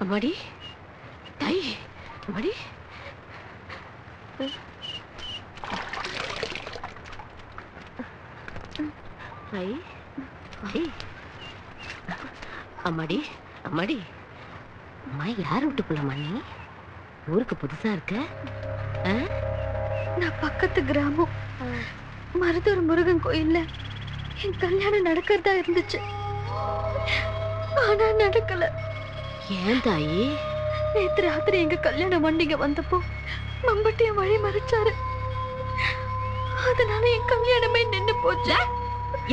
அம்மாடி தாய் அம்மாடி அம்மாடி அம்மாடி அம்மா யார் வீட்டுக்குள்ளம்மா நீ ஊருக்கு புதுசா இருக்க? நான் பக்கத்து கிராமம் மருதூர் முருகன் கோயில்ல என் கல்யாணம் நடக்கிறதா இருந்துச்சு. ஆனா நடக்கல. ஏன் தாயி? நேத்து ராத்திரி எங்க கல்யாண வண்டிங்க வந்தப்போ மம்பட்டிய வழி மறைச்சாரு. அதனால என் கல்யாணமே நின்னு போச்சு.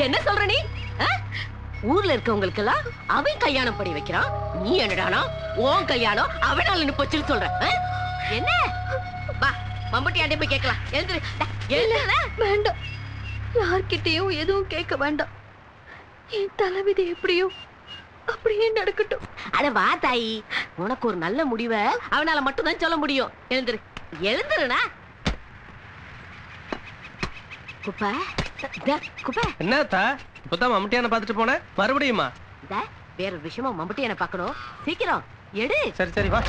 என்ன சொல்ற நீ? ஊர்ல இருக்கவங்களுக்கு எல்லாம் அவன் கல்யாணம் பண்ணி வைக்கிறான், நீ என்னடானா உன் கல்யாணம் அவனால நின்னு போச்சுன்னு சொல்ற? என்ன வா மம்பட்டி ஆண்டே போய் கேட்கலாம். எழுந்துரு. வேண்டாம், யார்கிட்டயும் எதுவும் கேட்க வேண்டாம். என் தலைவிதி எப்படியோ அப்படியே நடக்கட்டும். அட வா தாயி, உனக்கு ஒரு நல்ல முடிவை அவனால மட்டும்தான் சொல்ல முடியும். எழுந்துரு எழுந்துருனா. குப்பை குப்பை என்னத்தா இப்பதான் மம்முட்டியான பாத்துட்டு போனேன், மறுபடியுமா? வேற ஒரு விஷயமா மம்முட்டியான பாக்கணும், சீக்கிரம் எடு. சரி சரி வா.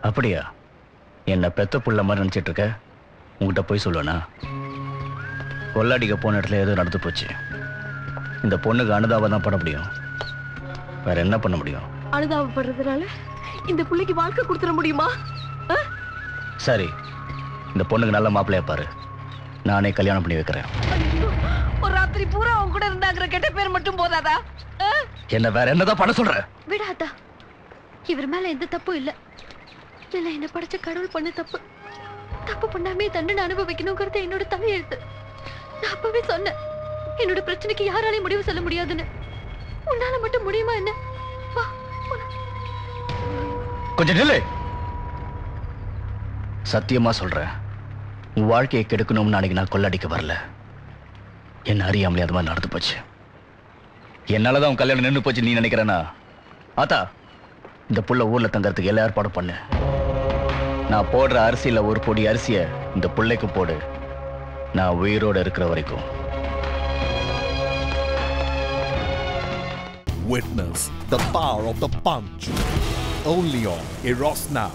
அப்படியா? என்ன பெத்த புள்ள மாதிரி நினைச்சிட்டு இருக்க? உங்ககிட்ட போய் சொல்லுவேனா? கொள்ளாடிக்க போன இடத்துல ஏதோ நடந்து போச்சு. இந்த பொண்ணுக்கு அனுதாபம் தான் பண்ண முடியும், வேற என்ன பண்ண முடியும்? அனுதாபப்படுறதுனால இந்த புள்ளைக்கு வாழ்க்கை கொடுத்துட முடியுமா? சரி, இந்த பொண்ணுக்கு நல்ல மாப்பிள்ளையா பாரு, நானே கல்யாணம் பண்ணி வைக்கிறேன். ஒரு ராத்திரி பூரா அவங்க கூட இருந்தாங்கிற கெட்ட பேர் மட்டும் போதாதா? என்ன வேற என்னதான் பண்ண சொல்ற? விடாதா, இவர் மேல எந்த தப்பும் இல்ல. இல்ல என்ன படைச்ச கடவுள் பண்ண தப்பு. தப்பு பண்ணாமே தண்டனை அனுபவிக்கணுங்கிறது என்னோட தலையெழுத்து. நான் அப்பவே சொன்னேன், என்னோட பிரச்சனைக்கு யாராலையும் முடிவு சொல்ல முடியாதுன்னு. உன்னால மட்டும் முடியுமா என்ன? வா கொஞ்சம் நில்லு. சத்தியமா சொல்றேன், உன் வாழ்க்கையை கெடுக்கணும்னு அன்னைக்கு நான் கொள்ளடிக்க வரல. என்ன அறியாமலே அது மாதிரி நடந்து போச்சு. என்னாலதான் உன் கல்யாணம் நின்று போச்சு நீ நினைக்கிறேன்னா? ஆத்தா, இந்த புள்ள ஊர்ல தங்கறதுக்கு எல்லா ஏற்பாடும் பண்ணு. நான் போடுற அரிசியில ஒரு பொடி அரிசிய இந்த புள்ளைக்கு போடு, நான் உயிரோட இருக்கிற வரைக்கும். Witness the power of the punch only on Eros Now.